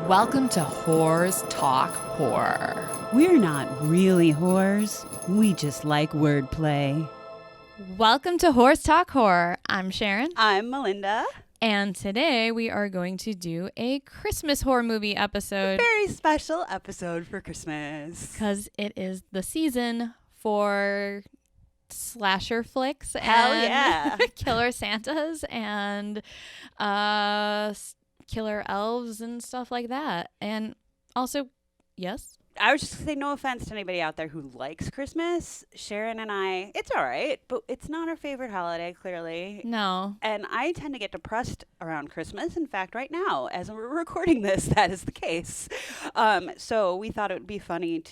Welcome to Whores Talk Horror. We're not really whores. We just like wordplay. Welcome to Whores Talk Horror. I'm Sharon. I'm Melinda. And today we are going to do a Christmas horror movie episode. Very special episode for Christmas. Because it is the season for slasher flicks Hell and yeah. killer Santas and killer elves and stuff like that. And also, yes? I was just going to say no offense to anybody out there who likes Christmas. Sharon and I, it's all right, but it's not our favorite holiday, clearly. No. And I tend to get depressed around Christmas. In fact, right now, as we're recording this, that is the case. So we thought it would be funny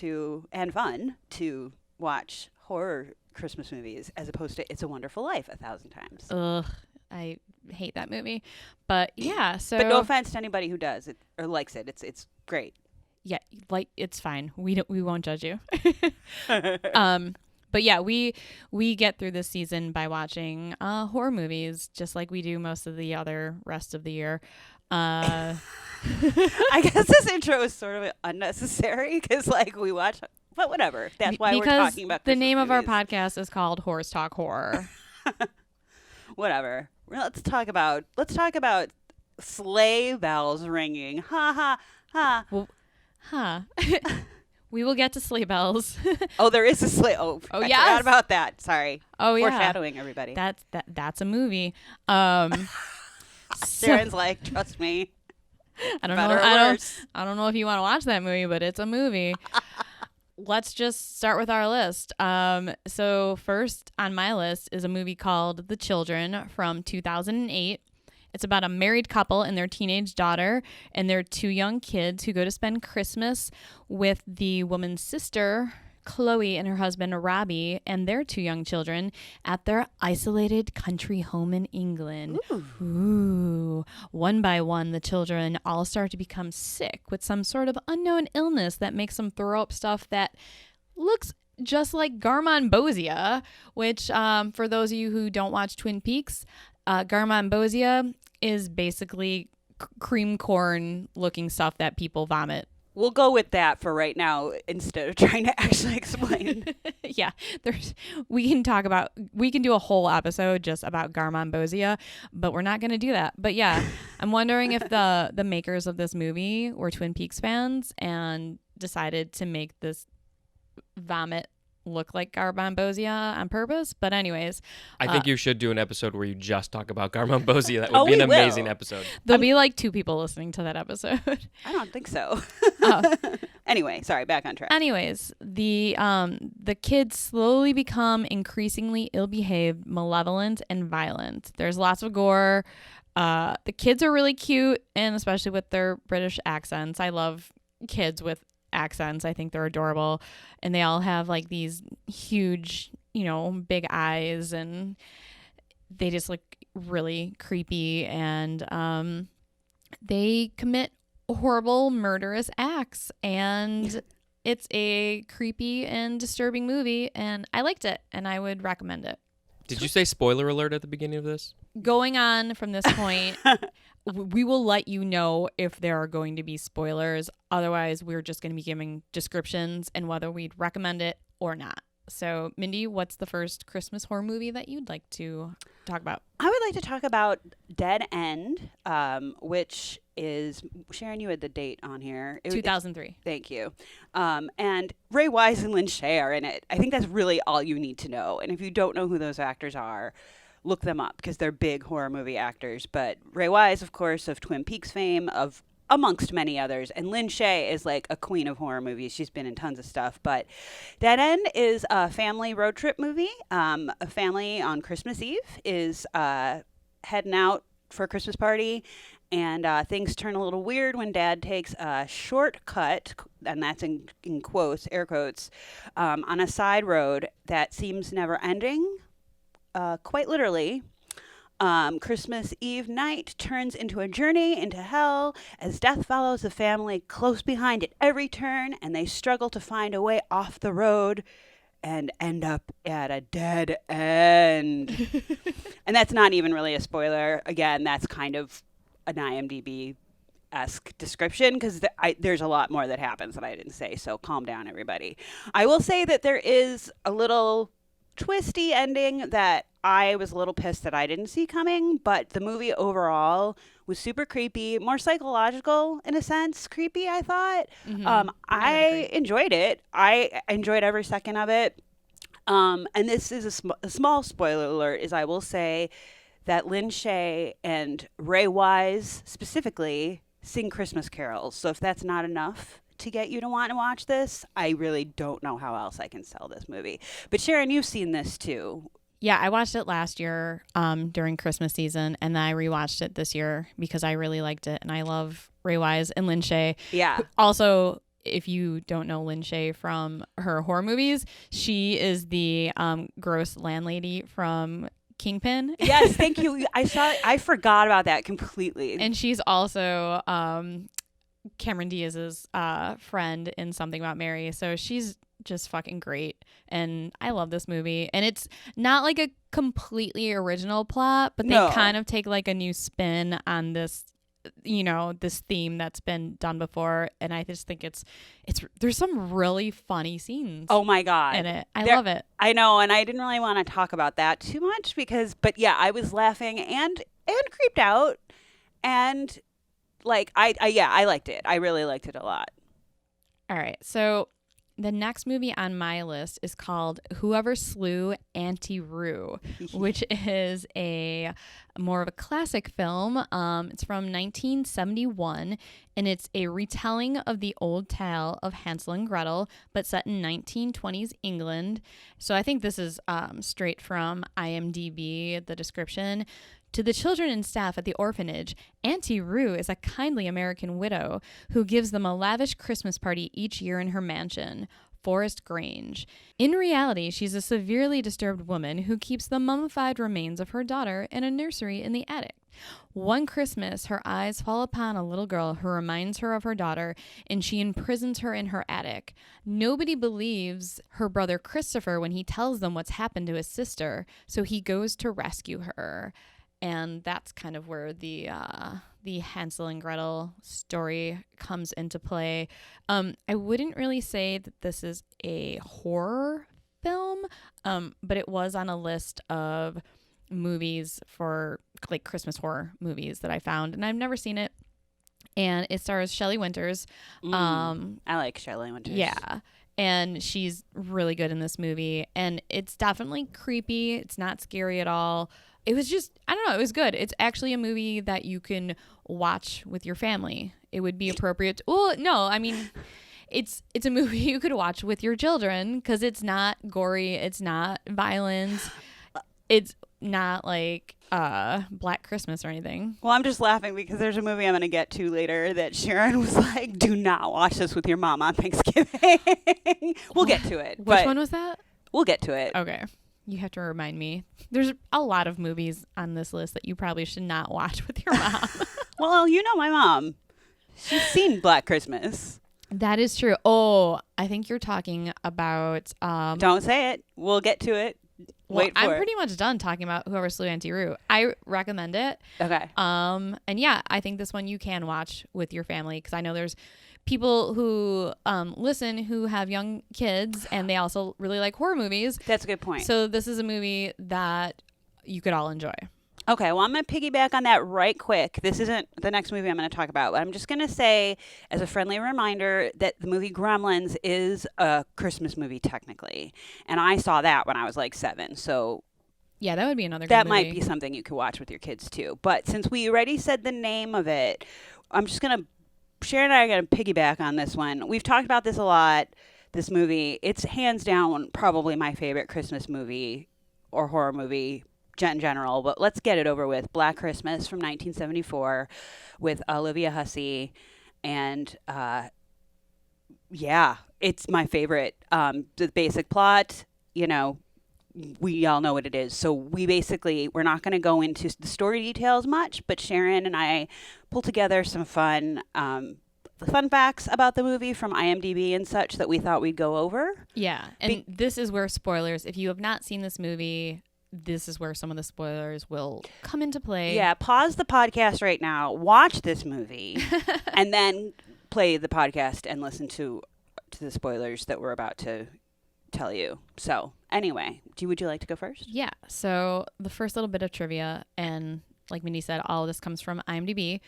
and fun to watch horror Christmas movies as opposed to It's a Wonderful Life 1,000 times. Ugh, I hate that movie. But yeah, so... But no offense to anybody who does it or likes it. It's great. Yeah, like it's fine. We won't judge you. But yeah, we get through this season by watching horror movies, just like we do most of the other rest of the year. I guess this intro is sort of unnecessary because we watch, but whatever. That's why we're talking about the Christmas name movies. of our podcast is called Whores Talk Horror. Whatever. Let's talk about sleigh bells ringing. Ha ha ha. Well, we will get to sleigh bells. Oh, there is a sleigh. I forgot about that. Sorry. Oh yeah. Foreshadowing, everybody. That's a movie. Sharon's like, trust me. I don't know. I don't know if you want to watch that movie, but it's a movie. Let's just start with our list. So first on my list is a movie called The Children from 2008. It's about a married couple and their teenage daughter and their two young kids who go to spend Christmas with the woman's sister, Chloe, and her husband, Robbie, and their two young children at their isolated country home in England. Ooh. One by one, the children all start to become sick with some sort of unknown illness that makes them throw up stuff that looks just like garmonbozia, which for those of you who don't watch Twin Peaks, garmonbozia is basically cream corn looking stuff that people vomit. We'll go with that for right now instead of trying to actually explain. Yeah, we can do a whole episode just about garmonbozia, but we're not going to do that. But yeah, I'm wondering if the makers of this movie were Twin Peaks fans and decided to make this vomit look like garmonbozia on purpose. But anyways, I think you should do an episode where you just talk about garmonbozia. That would be an amazing episode. There'll be like 2 people listening to that episode. I don't think so. Oh. Anyway, sorry, back on track. Anyways, the kids slowly become increasingly ill-behaved, malevolent, and violent. There's lots of gore. The kids are really cute, and especially with their British accents. I love kids with accents. I think they're adorable, and they all have like these huge, big eyes, and they just look really creepy, and they commit horrible murderous acts, and it's a creepy and disturbing movie, and I liked it, and I would recommend it. Did you say spoiler alert at the beginning of this? Going on from this point, we will let you know if there are going to be spoilers. Otherwise, we're just going to be giving descriptions and whether we'd recommend it or not. So, Mindy, what's the first Christmas horror movie that you'd like to talk about? I would like to talk about Dead End, which is, Sharon, you had the date on here. 2003. Thank you. And Ray Wise and Lynn Shay are in it. I think that's really all you need to know. And if you don't know who those actors are, look them up because they're big horror movie actors. But Ray Wise, of course, of Twin Peaks fame, amongst many others. And Lynn Shay is like a queen of horror movies. She's been in tons of stuff. But Dead End is a family road trip movie. A family on Christmas Eve is heading out for a Christmas party. And things turn a little weird when Dad takes a shortcut, and that's in quotes, air quotes, on a side road that seems never ending. Quite literally, Christmas Eve night turns into a journey into hell as death follows the family close behind at every turn, and they struggle to find a way off the road and end up at a dead end. And that's not even really a spoiler. Again, that's kind of an IMDb-esque description because there's a lot more that happens that I didn't say, so calm down, everybody. I will say that there is a little twisty ending that I was a little pissed that I didn't see coming, but the movie overall was super creepy, more psychological in a sense, creepy, I thought. I enjoyed it. I enjoyed every second of it. And this is a small spoiler alert, is I will say that Lin Shaye and Ray Wise specifically sing Christmas carols. So if that's not enough to get you to want to watch this, I really don't know how else I can sell this movie. But Sharon, you've seen this too. Yeah, I watched it last year during Christmas season, and then I rewatched it this year because I really liked it, and I love Ray Wise and Lin Shaye. Yeah. Also, if you don't know Lin Shaye from her horror movies, she is the gross landlady from Kingpin. Yes, thank you. I forgot about that completely. And she's also Cameron Diaz's friend in Something About Mary, so she's just fucking great, and I love this movie. And it's not like a completely original plot, but they kind of take like a new spin on this, this theme that's been done before, and I just think it's there's some really funny scenes. Oh my god, in it. I love it. I know, and I didn't really want to talk about that too much but yeah, I was laughing and creeped out, and like I liked it. I really liked it a lot. All right, so the next movie on my list is called Whoever Slew Auntie, which is a more of a classic film. It's from 1971, and it's a retelling of the old tale of Hansel and Gretel, but set in 1920s England. So I think this is straight from IMDb, the description. To the children and staff at the orphanage, Auntie Rue is a kindly American widow who gives them a lavish Christmas party each year in her mansion, Forest Grange. In reality, she's a severely disturbed woman who keeps the mummified remains of her daughter in a nursery in the attic. One Christmas, her eyes fall upon a little girl who reminds her of her daughter, and she imprisons her in her attic. Nobody believes her brother Christopher when he tells them what's happened to his sister, so he goes to rescue her. And that's kind of where the Hansel and Gretel story comes into play. I wouldn't really say that this is a horror film, but it was on a list of movies for like Christmas horror movies that I found, and I've never seen it. And it stars Shelley Winters. I like Shelley Winters. Yeah. And she's really good in this movie. And it's definitely creepy. It's not scary at all. It was just, I don't know, it was good. It's actually a movie that you can watch with your family. It would be appropriate. Well, no, I mean, it's a movie you could watch with your children because it's not gory. It's not violent. It's not like Black Christmas or anything. Well, I'm just laughing because there's a movie I'm going to get to later that Sharon was like, do not watch this with your mom on Thanksgiving. We'll get to it. Which one was that? We'll get to it. Okay. You have to remind me. There's a lot of movies on this list that you probably should not watch with your mom. Well, you know my mom. She's seen Black Christmas. That is true. Oh, I think you're talking about... Don't say it. We'll get to it. Wait for I'm it. pretty much done talking about Whoever Slew Auntie Rue. I recommend it. Okay. And yeah, I think this one you can watch with your family because I know there's people who listen who have young kids and they also really like horror movies. That's a good point. So this is a movie that you could all enjoy. Okay, well, I'm going to piggyback on that right quick. This isn't the next movie I'm going to talk about, but I'm just going to say, as a friendly reminder, that the movie Gremlins is a Christmas movie, technically. And I saw that when I was like 7, so... Yeah, that would be another good that movie. might be something you could watch with your kids, too. But since we already said the name of it, I'm just going to... Sharon and I are going to piggyback on this one. We've talked about this a lot, this movie. It's hands down probably my favorite Christmas movie or horror movie in general, but let's get it over with. Black Christmas from 1974 with Olivia Hussey, and yeah, it's my favorite. The basic plot, we all know what it is. So we're not going to go into the story details much, but Sharon and I pulled together some fun fun facts about the movie from IMDb and such that we thought we'd go over. Yeah. And this is where spoilers, if you have not seen this movie, this is where some of the spoilers will come into play. Yeah, pause the podcast right now, watch this movie, and then play the podcast and listen to the spoilers that we're about to tell you. So, anyway, would you like to go first? Yeah. So, the first little bit of trivia, and like Mindy said, all of this comes from IMDb.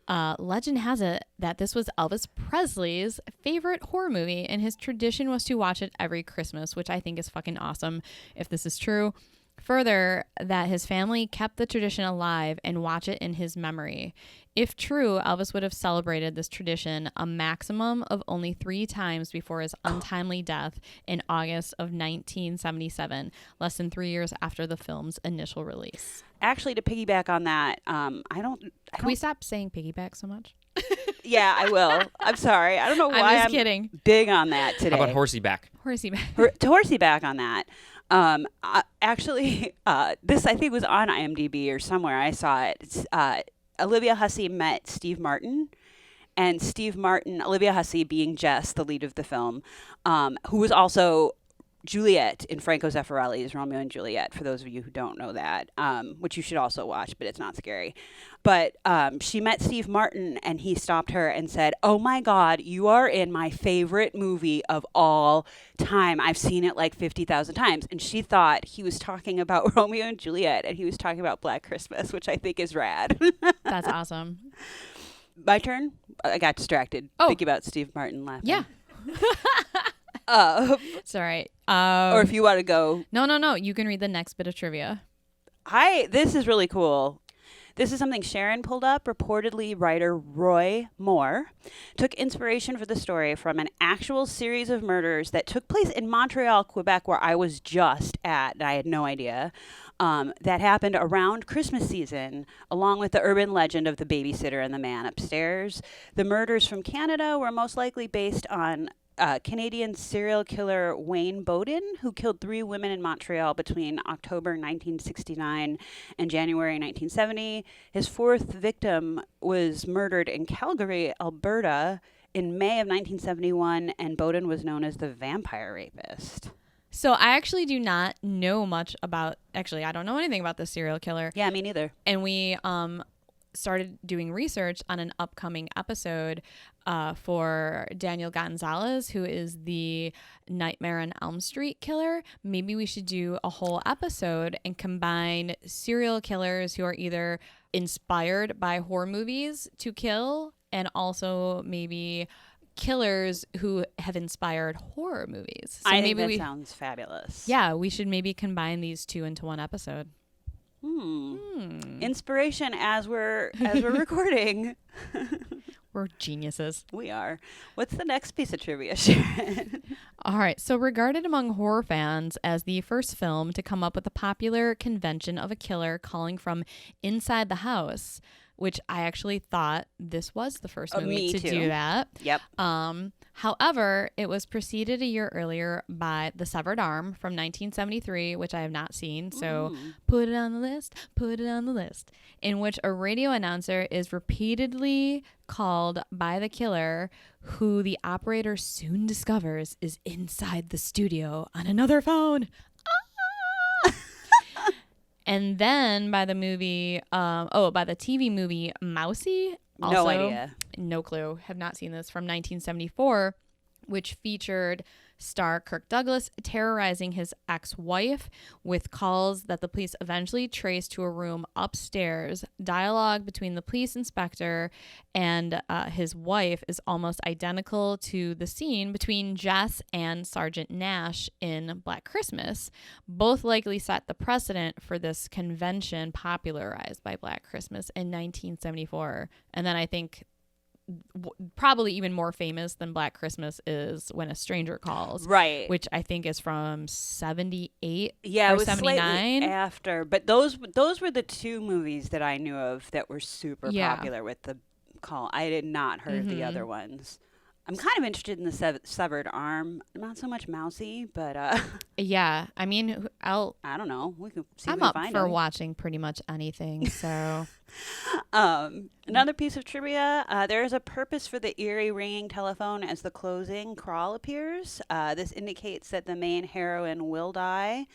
Legend has it that this was Elvis Presley's favorite horror movie, and his tradition was to watch it every Christmas, which I think is fucking awesome if this is true. Further, that his family kept the tradition alive and watch it in his memory. If true, Elvis would have celebrated this tradition a maximum of only 3 times before his untimely death in August of 1977, less than 3 years after the film's initial release. Actually, to piggyback on that, Can we stop saying piggyback so much? Yeah, I will. I'm sorry. I don't know why I'm kidding. Big on that today. How about horsey back? Horsey back. To horsey back on that. Actually, this I think was on IMDb or somewhere. I saw it. It's, Olivia Hussey met Steve Martin, and Steve Martin, Olivia Hussey being Jess, the lead of the film, who was also Juliet in Franco Zeffirelli's Romeo and Juliet, for those of you who don't know that, which you should also watch, but it's not scary. But she met Steve Martin, and he stopped her and said, "Oh my God, you are in my favorite movie of all time. I've seen it like 50,000 times." And she thought he was talking about Romeo and Juliet, and he was talking about Black Christmas, which I think is rad. That's awesome. My turn? I got distracted thinking about Steve Martin laughing. Yeah. It's all right. Or if you want to go. No. You can read the next bit of trivia. This is really cool. This is something Sharon pulled up. Reportedly, writer Roy Moore took inspiration for the story from an actual series of murders that took place in Montreal, Quebec, where I was just at, and I had no idea, that happened around Christmas season, along with the urban legend of the babysitter and the man upstairs. The murders from Canada were most likely based on Canadian serial killer Wayne Bowden, who killed 3 women in Montreal between October 1969 and January 1970. His 4th victim was murdered in Calgary, Alberta, in May of 1971, and Bowden was known as the vampire rapist. So I actually do not know much about, I don't know anything about this serial killer. Yeah, me neither. And we started doing research on an upcoming episode for Daniel Gonzalez, who is the Nightmare on Elm Street killer. Maybe we should do a whole episode and combine serial killers who are either inspired by horror movies to kill, and also maybe killers who have inspired horror movies. So I think that sounds fabulous. Yeah, we should maybe combine these 2 into one episode. Inspiration as we're recording. We're geniuses. We are. What's the next piece of trivia, Sharon? All right. So regarded among horror fans as the first film to come up with a popular convention of a killer calling from inside the house, which I actually thought this was the first movie to do that. Yep. However, it was preceded a year earlier by The Severed Arm from 1973, which I have not seen. So put it on the list, in which a radio announcer is repeatedly called by the killer, who the operator soon discovers is inside the studio on another phone. And then by the movie, by the TV movie Mousy. Also, no idea. No clue. Have not seen this, from 1974, which featured star Kirk Douglas terrorizing his ex-wife with calls that the police eventually traced to a room upstairs. Dialogue between the police inspector and his wife is almost identical to the scene between Jess and Sergeant Nash in Black Christmas. Both likely set the precedent for this convention popularized by Black Christmas in 1974. And then I think probably even more famous than Black Christmas is When a Stranger Calls, right? Which I think is from 78. Yeah, or it was 79 slightly after. But those were the 2 movies that I knew of that were super popular with the call. I did not heard of the other ones. I'm kind of interested in the Severed Arm. Not so much Mousy, but yeah. I mean, I don't know. We can see. I'm up for watching pretty much anything. So Another piece of trivia, there is a purpose for the eerie ringing telephone as the closing crawl appears. This indicates that the main heroine will die.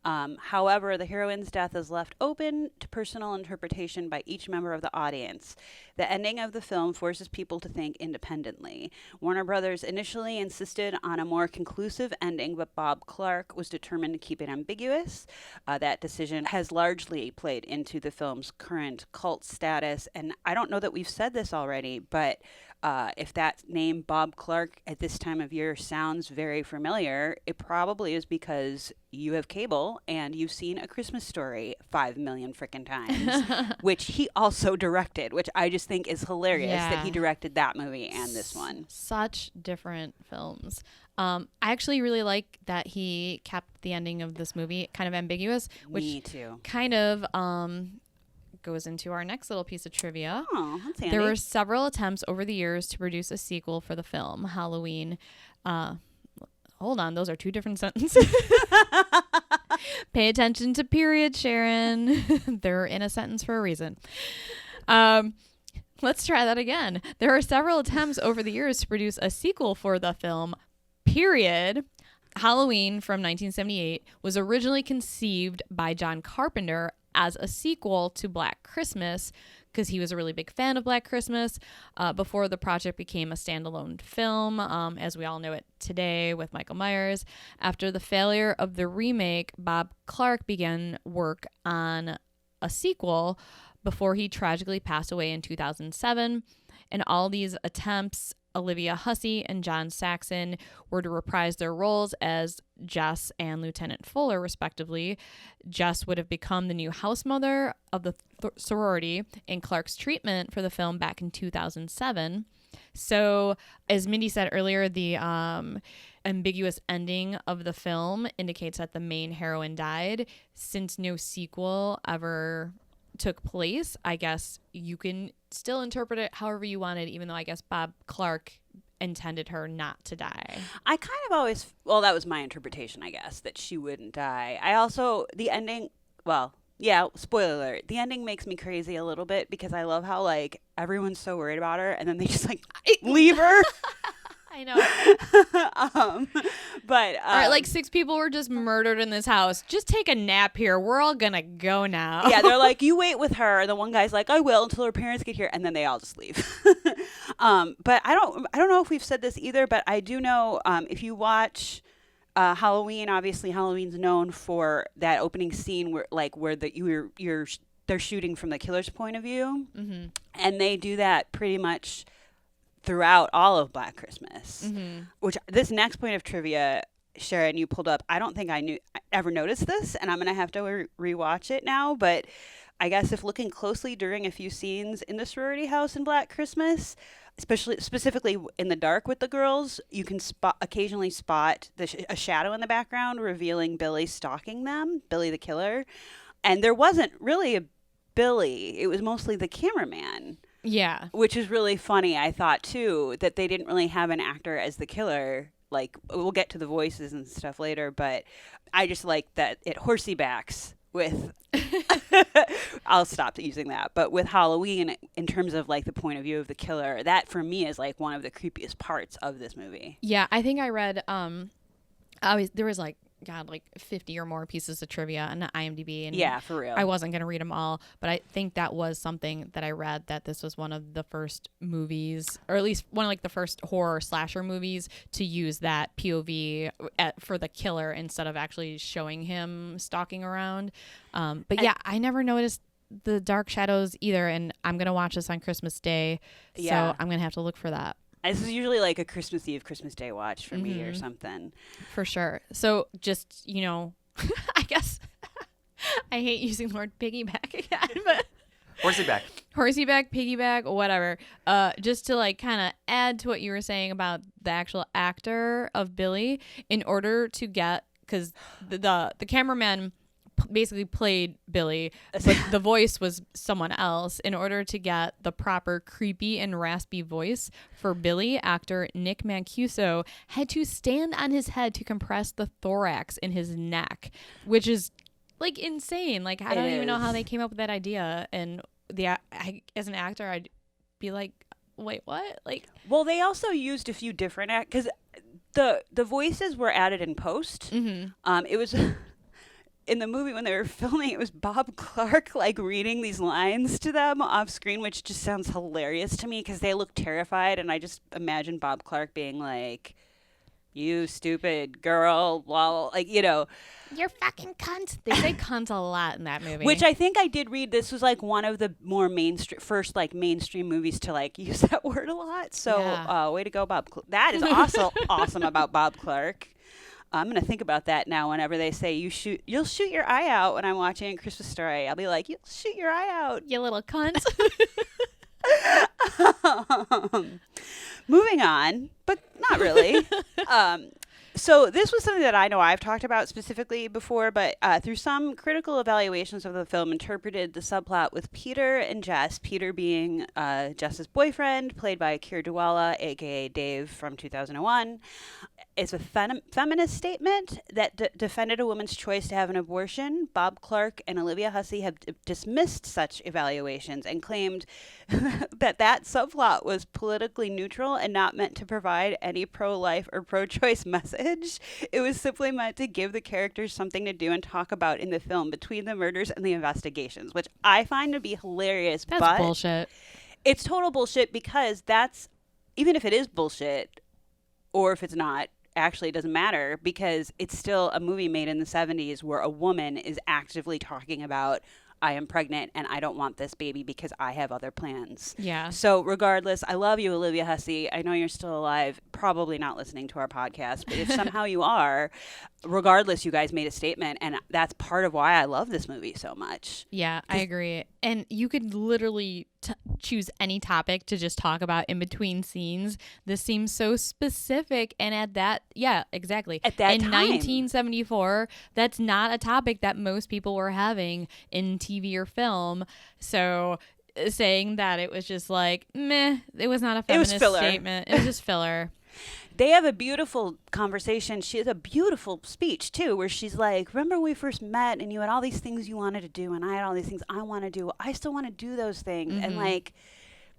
However, the heroine's death is left open to personal interpretation by each member of the audience. The ending of the film forces people to think independently. Warner Brothers initially insisted on a more conclusive ending, but Bob Clark was determined to keep it ambiguous. That decision has largely played into the film's current cult status, and I don't know that we've said this already, but if that name Bob Clark at this time of year sounds very familiar, it probably is because you have cable and you've seen A Christmas Story 5 million frickin' times, which he also directed, which I just think is hilarious that he directed that movie and this one. Such different films. I actually really like that he kept the ending of this movie kind of ambiguous, which Me too. kind of goes into our next little piece of trivia. Oh, that's handy. There were several attempts over the years to produce a sequel for the film Halloween. Hold on, those are two different sentences. Pay attention to periods, Sharon. They're in a sentence for a reason. Let's try that again. There are several attempts over the years to produce a sequel for the film, period. Halloween from 1978 was originally conceived by John Carpenter as a sequel to Black Christmas because he was a really big fan of Black Christmas before the project became a standalone film, as we all know it today with Michael Myers. After the failure of the remake, Bob Clark began work on a sequel before he tragically passed away in 2007. And all these attempts, Olivia Hussey and John Saxon were to reprise their roles as Jess and Lieutenant Fuller, respectively. Jess would have become the new house mother of the sorority in Clark's treatment for the film back in 2007. So, as Mindy said earlier, the ambiguous ending of the film indicates that the main heroine died. Since no sequel ever took place, I guess you can still interpret it however you wanted, even though I guess Bob Clark intended her not to die. I kind of always, well, that was my interpretation, I guess, that she wouldn't die. I also, the ending, well, yeah, spoiler alert, the ending makes me crazy a little bit because I love how, like, everyone's so worried about her and then they just, like, leave her. I know. But all right, like 6 people were just murdered in this house. Just take a nap here. We're all gonna go now. Yeah, they're like, you wait with her. The one guy's like, I will until her parents get here, and then they all just leave. But I don't know if we've said this either, but I do know if you watch Halloween, obviously Halloween's known for that opening scene where they're shooting from the killer's point of view, and they do that pretty much throughout all of Black Christmas, which this next point of trivia, Sharon, you pulled up. I don't think I ever noticed this, and I'm going to have to rewatch it now, but I guess if looking closely during a few scenes in the sorority house in Black Christmas, specifically in the dark with the girls, you can occasionally spot a shadow in the background revealing Billy stalking them, Billy the killer. And there wasn't really a Billy. It was mostly the cameraman. Yeah. Which is really funny, I thought, too, that they didn't really have an actor as the killer. Like, we'll get to the voices and stuff later, but I just like that it horsey backs with... I'll stop using that. But with Halloween, in terms of, like, the point of view of the killer, that, for me, is, like, one of the creepiest parts of this movie. Yeah, I think I read... there was, like 50 or more pieces of trivia on IMDb. And yeah, for real. I wasn't going to read them all, but I think that was something that I read, that this was one of the first movies, or at least one of like the first horror slasher movies to use that POV for the killer instead of actually showing him stalking around. But yeah, I never noticed the dark shadows either, and I'm going to watch this on Christmas Day, so I'm going to have to look for that. This is usually like a Christmas Eve, Christmas Day watch for me or something. For sure. So just, I guess I hate using the word piggyback again, but Horseyback, piggyback, whatever. Just to like kind of add to what you were saying about the actual actor of Billy, in order to get, because the cameraman basically played Billy, but the voice was someone else. In order to get the proper creepy and raspy voice for Billy, actor Nick Mancuso had to stand on his head to compress the thorax in his neck, which is like insane. Like, I don't even know how they came up with that idea and as an actor, I'd be like, wait, what? Like, well, they also used a few different because the voices were added in post. It was in the movie when they were filming. It was Bob Clark like reading these lines to them off screen, which just sounds hilarious to me because they look terrified, and I just imagine Bob Clark being like, "You stupid girl," well, like, you know, "You're fucking cunt." They say cunt a lot in that movie. Which I think I did read. This was like one of the more first like mainstream movies to like use that word a lot. So way to go, Bob. That is also awesome about Bob Clark. I'm gonna think about that now. Whenever they say you'll shoot your eye out when I'm watching A Christmas Story, I'll be like, "You'll shoot your eye out, you little cunt." Moving on, but not really. So this was something that I know I've talked about specifically before, but through some critical evaluations of the film, interpreted the subplot with Peter and Jess, Peter being Jess's boyfriend, played by Keir Duwala, a.k.a. Dave from 2001. It's a feminist statement that defended a woman's choice to have an abortion. Bob Clark and Olivia Hussey have dismissed such evaluations and claimed that subplot was politically neutral and not meant to provide any pro-life or pro-choice message. It was simply meant to give the characters something to do and talk about in the film between the murders and the investigations, which I find to be hilarious. That's bullshit. It's total bullshit because even if it is bullshit, or if it's not, actually it doesn't matter because it's still a movie made in the 70s where a woman is actively talking about, I am pregnant and I don't want this baby because I have other plans. Yeah. So regardless, I love you, Olivia Hussey. I know you're still alive, probably not listening to our podcast, but if somehow you are, regardless, you guys made a statement, and that's part of why I love this movie so much. Yeah, I agree. And you could literally choose any topic to just talk about in between scenes. This seems so specific, and exactly. At that in time. 1974, that's not a topic that most people were having in TV or film. So saying that it was just like, meh, it was not a feminist statement. It was just filler. They have a beautiful conversation. She has a beautiful speech, too, where she's like, remember when we first met and you had all these things you wanted to do and I had all these things I want to do. I still want to do those things. Mm-hmm. And like,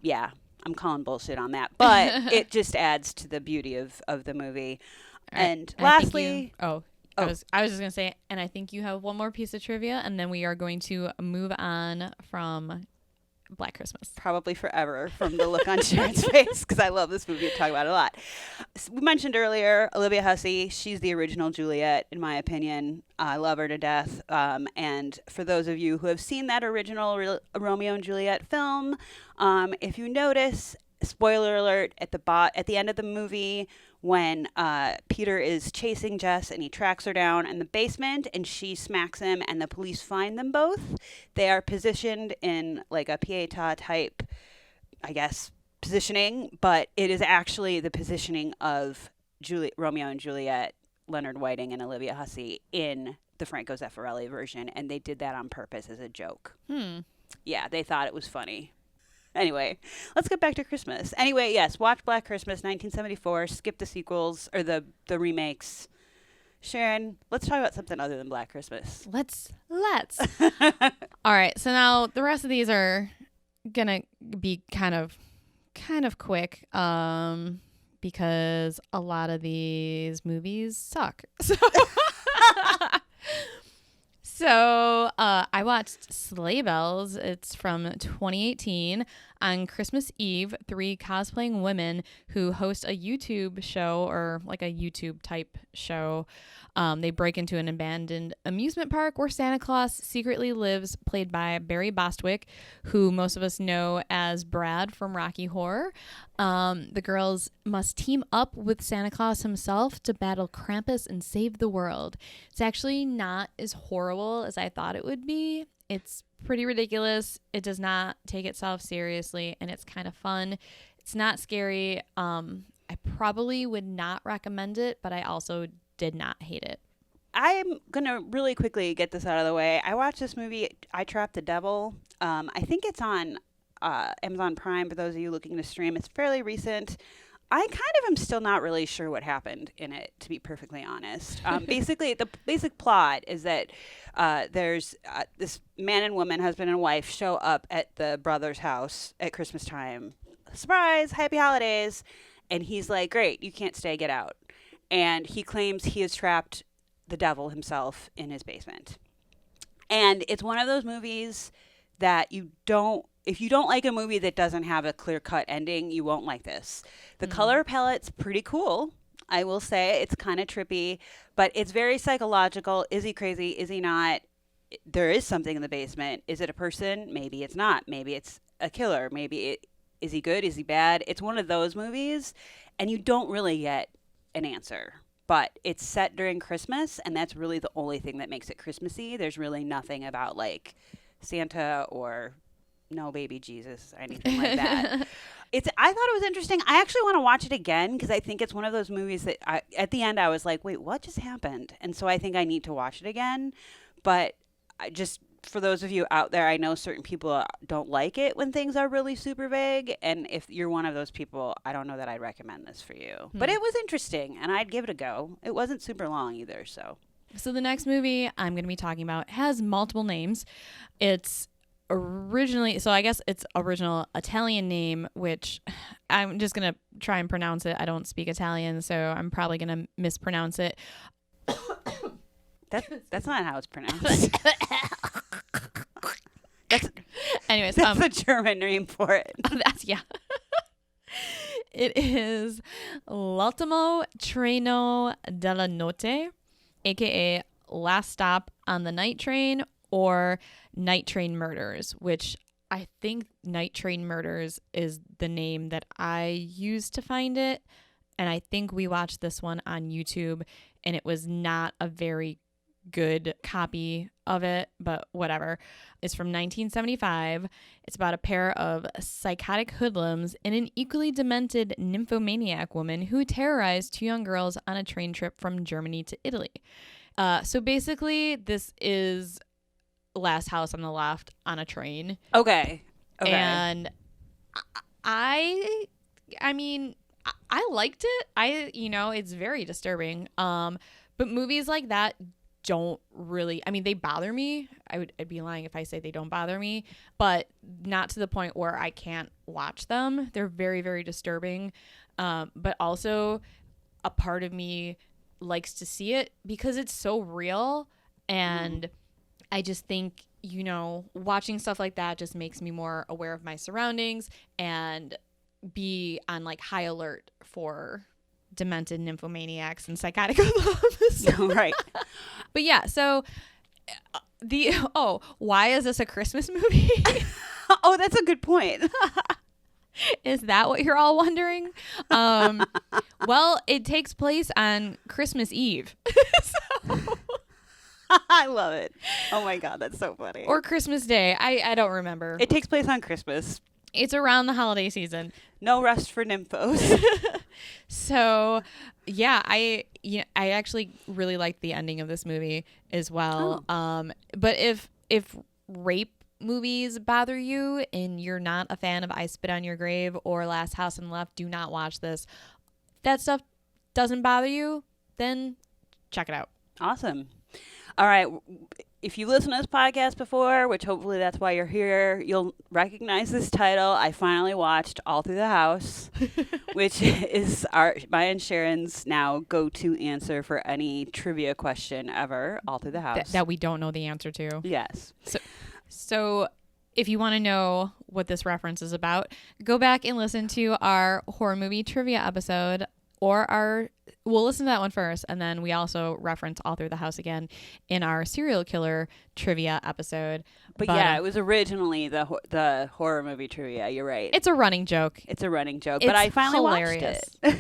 yeah, I'm calling bullshit on that. But it just adds to the beauty of the movie. And lastly... I was just going to say, and I think you have one more piece of trivia, and then we are going to move on from Black Christmas. Probably forever from the look on Sharon's face, because I love this movie and talk about it a lot. We mentioned earlier Olivia Hussey. She's the original Juliet, in my opinion. I love her to death. And for those of you who have seen that original Romeo and Juliet film, if you notice, spoiler alert, at the end of the movie, when Peter is chasing Jess and he tracks her down in the basement and she smacks him and the police find them both, they are positioned in like a pietà type, I guess, positioning, but it is actually the positioning of Romeo and Juliet, Leonard Whiting and Olivia Hussey in the Franco Zeffirelli version, and they did that on purpose as a joke. Yeah, they thought it was funny. Anyway, let's get back to Christmas. Anyway, yes, watch Black Christmas, 1974. Skip the sequels or the remakes. Sharon, let's talk about something other than Black Christmas. Let's. All right, so now the rest of these are gonna be kind of quick, because a lot of these movies suck. So I watched Sleigh Bells. It's from 2018. On Christmas Eve, 3 cosplaying women who host a YouTube show, or like a YouTube type show. They break into an abandoned amusement park where Santa Claus secretly lives, played by Barry Bostwick, who most of us know as Brad from Rocky Horror. The girls must team up with Santa Claus himself to battle Krampus and save the world. It's actually not as horrible as I thought it would be. It's pretty ridiculous. It does not take itself seriously, and it's kind of fun. It's not scary. I probably would not recommend it, but I also did not hate it. I'm going to really quickly get this out of the way. I watched this movie, I Trapped the Devil. I think it's on Amazon Prime for those of you looking to stream. It's fairly recent. I kind of am still not really sure what happened in it, to be perfectly honest. Basically, the basic plot is that there's this man and woman, husband and wife, show up at the brother's house at Christmas time. Surprise, happy holidays. And he's like, great, you can't stay, get out. And he claims he has trapped the devil himself in his basement. And it's one of those movies that if you don't like a movie that doesn't have a clear-cut ending, you won't like this. The color palette's pretty cool. I will say it's kind of trippy, but it's very psychological. Is he crazy? Is he not? There is something in the basement. Is it a person? Maybe it's not. Maybe it's a killer. Is he good? Is he bad? It's one of those movies, and you don't really get an answer. But it's set during Christmas, and that's really the only thing that makes it Christmassy. There's really nothing about, like, Santa or no baby Jesus or anything like that. I thought it was interesting. I actually want to watch it again because I think it's one of those movies that at the end I was like, wait, what just happened? And so I think I need to watch it again. But for those of you out there, I know certain people don't like it when things are really super vague. And if you're one of those people, I don't know that I'd recommend this for you. But it was interesting, and I'd give it a go. It wasn't super long either, so. So the next movie I'm going to be talking about has multiple names. It's originally, so I guess it's original Italian name, which I'm just going to try and pronounce it. I don't speak Italian, so I'm probably going to mispronounce it. That's not how it's pronounced. Anyways, that's the German name for it. Yeah. It is L'ultimo treno della notte, aka Last Stop on the Night Train, or Night Train Murders, which I think Night Train Murders is the name that I used to find it. And I think we watched this one on YouTube, and it was not a very good copy of it, but whatever. It's from 1975. It's about a pair of psychotic hoodlums and an equally demented nymphomaniac woman who terrorized two young girls on a train trip from Germany to Italy. So basically, this is Last House on the Left on a train. Okay. And I mean, I liked it. It's very disturbing. But movies like that don't really, they bother me. I'd be lying if I say they don't bother me, but not to the point where I can't watch them. They're very, very disturbing. But also a part of me likes to see it because it's so real. And I just think, watching stuff like that just makes me more aware of my surroundings and be on like high alert for demented nymphomaniacs and psychotic hoodlums. Right. But yeah, so why is this a Christmas movie? Oh, that's a good point. Is that what you're all wondering? Well, it takes place on Christmas Eve. I love it. Oh my God, that's so funny. Or Christmas Day. I don't remember. It takes place on Christmas. It's around the holiday season. No rest for nymphos. So, yeah, I actually really liked the ending of this movie as well. But if rape movies bother you and you're not a fan of I Spit on Your Grave or Last House on the Left, do not watch this. If that stuff doesn't bother you, then check it out. Awesome. All right. If you listen to this podcast before, which hopefully that's why you're here, you'll recognize this title. I finally watched All Through the House, which is my and Sharon's now go-to answer for any trivia question ever. All Through the House. That we don't know the answer to. Yes. So if you want to know what this reference is about, go back and listen to our horror movie trivia episode, or we'll listen to that one first, and then we also reference All Through the House again in our serial killer trivia episode. But yeah, it was originally the horror movie trivia. You're right. It's a running joke. But I finally watched it.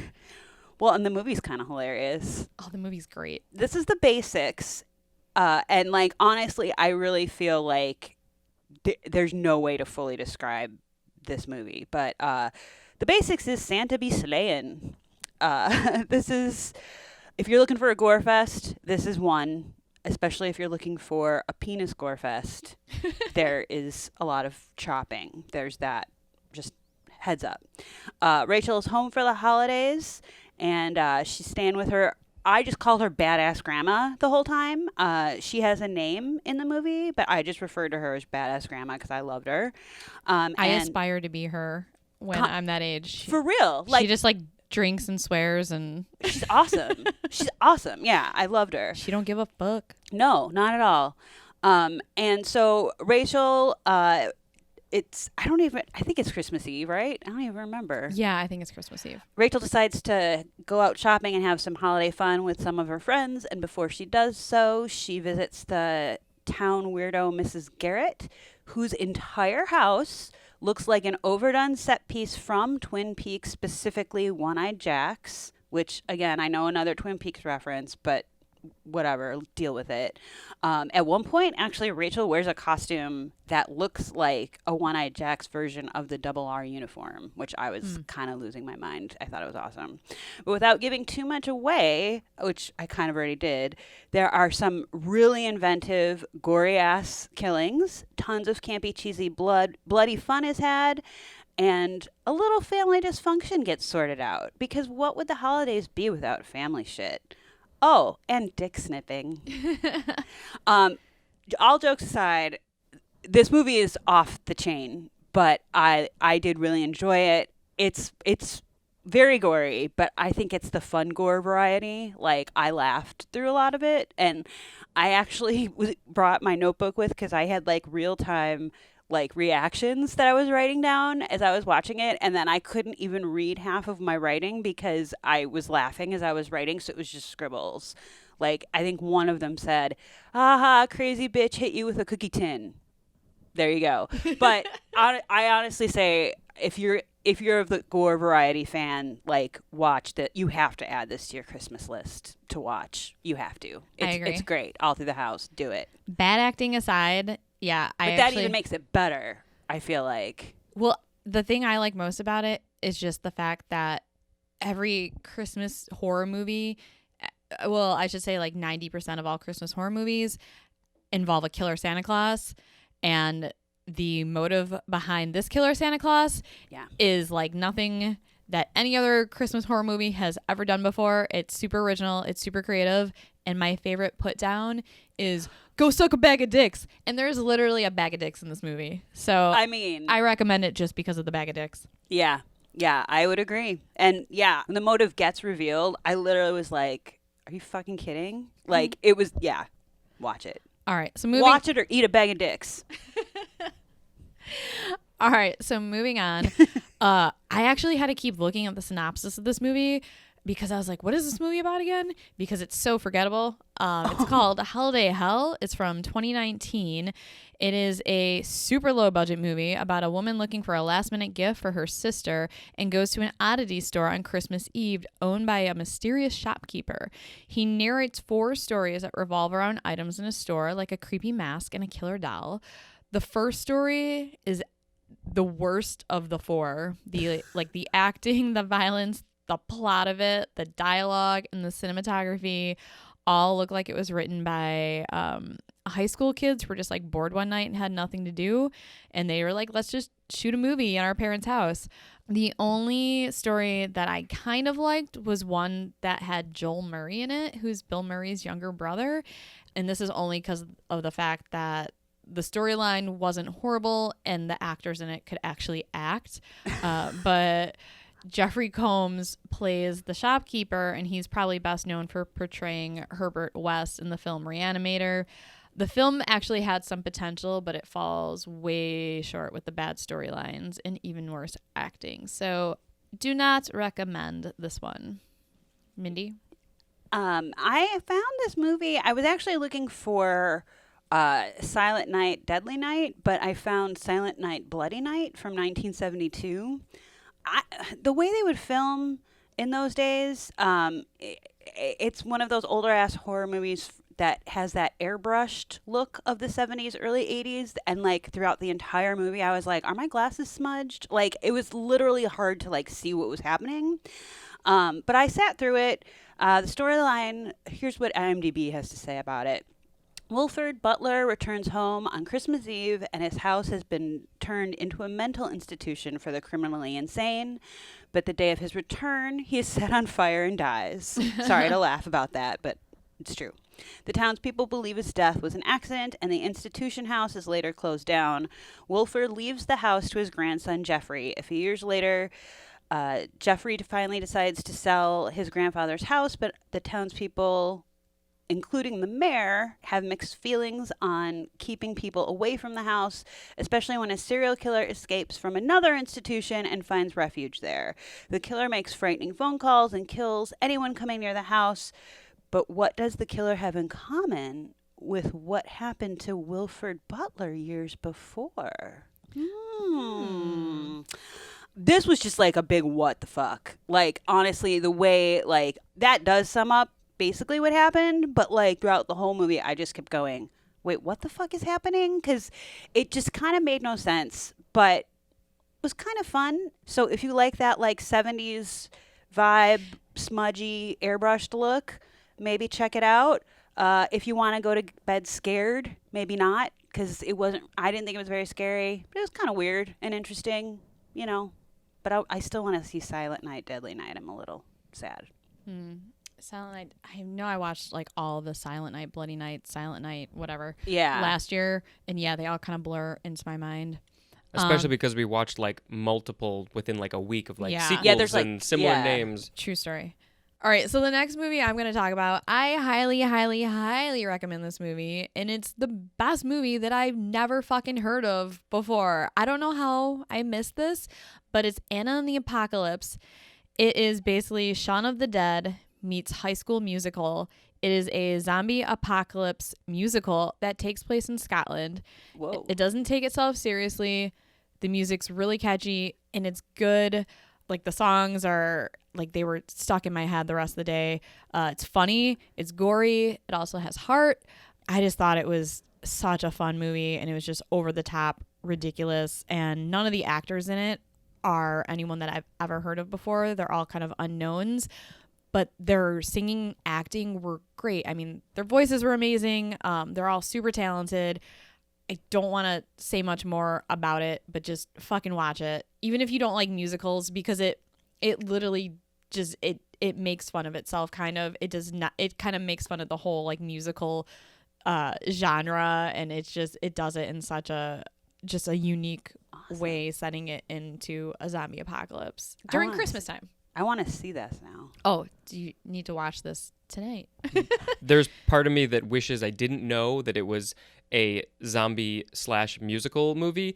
Well, and the movie's kind of hilarious. Oh, the movie's great. This is the basics. And like, honestly, I really feel like there's no way to fully describe this movie. But the basics is Santa be slayin'. This is, if you're looking for a gore fest, this is one. Especially if you're looking for a penis gore fest, there is a lot of chopping. There's that just heads up. Rachel's home for the holidays, and she's staying with her. I just called her Badass Grandma the whole time. She has a name in the movie, but I just referred to her as Badass Grandma because I loved her. I aspire to be her when I'm that age. For real. She just like drinks and swears, and she's awesome. She's awesome. Yeah, I loved her. She don't give a fuck. No, not at all. And so Rachel, I think it's Christmas Eve, right? I don't even remember. Yeah, I think it's Christmas Eve. Rachel decides to go out shopping and have some holiday fun with some of her friends. And before she does so, she visits the town weirdo Mrs. Garrett, whose entire house looks like an overdone set piece from Twin Peaks, specifically One-Eyed Jack's, which, again, I know another Twin Peaks reference, but whatever, deal with it. At one point, actually, Rachel wears a costume that looks like a One-Eyed Jack's version of the Double R uniform, which I was kind of losing my mind. I thought it was awesome. But without giving too much away, which I kind of already did, there are some really inventive, gory-ass killings. Tons of campy, cheesy bloody fun is had. And a little family dysfunction gets sorted out. Because what would the holidays be without family shit? Oh, and dick snipping. All jokes aside, this movie is off the chain, but I did really enjoy it. It's very gory, but I think it's the fun gore variety. Like, I laughed through a lot of it, and I actually brought my notebook with because I had like real time like reactions that I was writing down as I was watching it, and then I couldn't even read half of my writing because I was laughing as I was writing, so it was just scribbles. Like, I think one of them said, "Aha, crazy bitch hit you with a cookie tin." There you go. But I honestly say, if you're of the gore variety fan, like, watch that. You have to add this to your Christmas list to watch. You have to. I agree. It's great. All through the house. Do it. Bad acting aside, yeah. But that even makes it better, I feel like. Well, the thing I like most about it is just the fact that every Christmas horror movie, well, I should say like 90% of all Christmas horror movies involve a killer Santa Claus. And the motive behind this killer Santa Claus is like nothing that any other Christmas horror movie has ever done before. It's super original. It's super creative. And my favorite put down is go suck a bag of dicks. And there's literally a bag of dicks in this movie. So I mean, I recommend it just because of the bag of dicks. Yeah. Yeah, I would agree. And yeah, when the motive gets revealed, I literally was like, are you fucking kidding? Like, it was, yeah, watch it. All right. So watch it or eat a bag of dicks. All right. So moving on. I actually had to keep looking at the synopsis of this movie because I was like, what is this movie about again? Because it's so forgettable. It's called Holiday Hell. It's from 2019. It is a super low budget movie about a woman looking for a last minute gift for her sister and goes to an oddity store on Christmas Eve owned by a mysterious shopkeeper. He narrates 4 stories that revolve around items in a store, like a creepy mask and a killer doll. The first story is the worst of the 4. The acting, the violence, the plot of it, the dialogue, and the cinematography all look like it was written by high school kids who were just like bored one night and had nothing to do, and they were like, let's just shoot a movie in our parents' house. The only story that I kind of liked was one that had Joel Murray in it, who's Bill Murray's younger brother, and this is only because of the fact that the storyline wasn't horrible and the actors in it could actually act. But Jeffrey Combs plays the shopkeeper, and he's probably best known for portraying Herbert West in the film Reanimator. The film actually had some potential, but it falls way short with the bad storylines and even worse acting. So do not recommend this one. Mindy? I found this movie. I was actually looking for Silent Night, Deadly Night, but I found Silent Night, Bloody Night from 1972. The way they would film in those days, it's one of those older ass horror movies that has that airbrushed look of the 70s, early 80s. And like throughout the entire movie, I was like, are my glasses smudged? Like, it was literally hard to like see what was happening. But I sat through it. The storyline, here's what IMDb has to say about it. Wilford Butler returns home on Christmas Eve, and his house has been turned into a mental institution for the criminally insane. But the day of his return, he is set on fire and dies. Sorry to laugh about that, but it's true. The townspeople believe his death was an accident, and the institution house is later closed down. Wilford leaves the house to his grandson, Jeffrey. A few years later, Jeffrey finally decides to sell his grandfather's house, but the townspeople, including the mayor, have mixed feelings on keeping people away from the house, especially when a serial killer escapes from another institution and finds refuge there. The killer makes frightening phone calls and kills anyone coming near the house. But what does the killer have in common with what happened to Wilford Butler years before? This was just like a big what the fuck. Like, honestly, the way, like, that does sum up basically what happened, but like throughout the whole movie I just kept going, wait, what the fuck is happening? Because it just kind of made no sense, but was kind of fun. So if you like that like 70s vibe, smudgy, airbrushed look, maybe check it out. If you want to go to bed scared, maybe not, because I didn't think it was very scary, but it was kind of weird and interesting, you know. But I still want to see Silent Night, Deadly Night. I'm a little sad. Silent Night. I know I watched like all the Silent Night, Bloody Night, Silent Night, whatever. Yeah. Last year, and yeah, they all kind of blur into my mind. Especially because we watched like multiple within like a week of like sequels there's, like, and similar names. True story. All right, so the next movie I'm going to talk about, I highly, highly, highly recommend this movie, and it's the best movie that I've never fucking heard of before. I don't know how I missed this, but it's Anna and the Apocalypse. It is basically Shaun of the Dead meets High School Musical. It is a zombie apocalypse musical that takes place in Scotland. Whoa. It doesn't take itself seriously. The music's really catchy and it's good. Like the songs are like they were stuck in my head the rest of the day. It's funny. It's gory. It also has heart. I just thought it was such a fun movie and it was just over the top, ridiculous. And none of the actors in it are anyone that I've ever heard of before. They're all kind of unknowns. But their singing, acting were great. I mean, their voices were amazing. They're all super talented. I don't want to say much more about it, but just fucking watch it. Even if you don't like musicals, because it literally just, it makes fun of itself, kind of. It does not, it kind of makes fun of the whole like musical genre. And it's just, it does it in such a unique way, setting it into a zombie apocalypse during Christmas time. I want to see this now. Oh, do you need to watch this tonight? There's part of me that wishes I didn't know that it was a zombie/musical movie.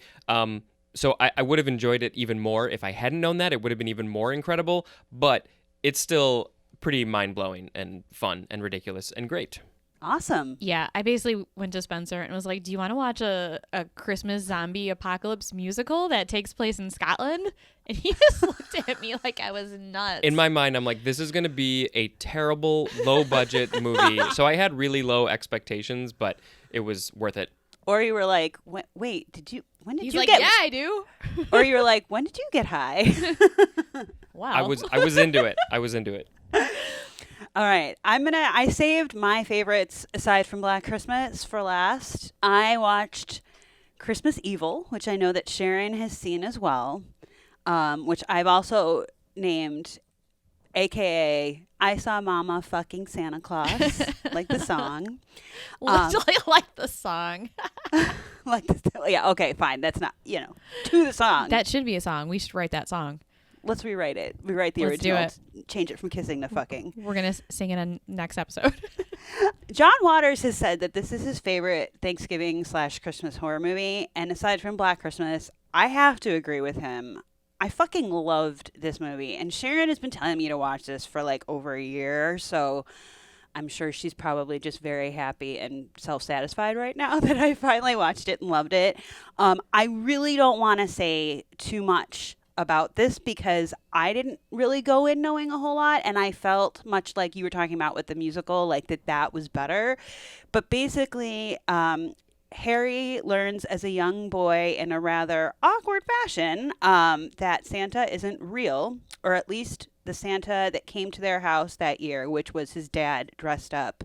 So I would have enjoyed it even more if I hadn't known that. It would have been even more incredible, but it's still pretty mind-blowing and fun and ridiculous and great. Awesome. Yeah, I basically went to Spencer and was like, do you want to watch a Christmas zombie apocalypse musical that takes place in Scotland? And he just looked at me like I was nuts. In my mind, I'm like, this is going to be a terrible, low-budget movie. So I had really low expectations, but it was worth it. Or you were like, wait, when did He's you like, get... yeah, I do. Or you were like, when did you get high? Wow. I was into it. I was into it. All right. I saved my favorites aside from Black Christmas for last. I watched Christmas Evil, which I know that Sharon has seen as well, which I've also named AKA I Saw Mama Fucking Santa Claus, like the song. Literally like the song. Yeah, okay, fine. That's not, to the song. That should be a song. We should write that song. Let's rewrite it. Rewrite the Let's original. do Change it from kissing to fucking. We're going to sing it on next episode. John Waters has said that this is his favorite Thanksgiving/Christmas horror movie. And aside from Black Christmas, I have to agree with him. I fucking loved this movie. And Sharon has been telling me to watch this for like over a year. So I'm sure she's probably just very happy and self-satisfied right now that I finally watched it and loved it. I really don't want to say too much about this because I didn't really go in knowing a whole lot, and I felt much like you were talking about with the musical, like that was better. But basically, Harry learns as a young boy in a rather awkward fashion that Santa isn't real, or at least the Santa that came to their house that year, which was his dad dressed up,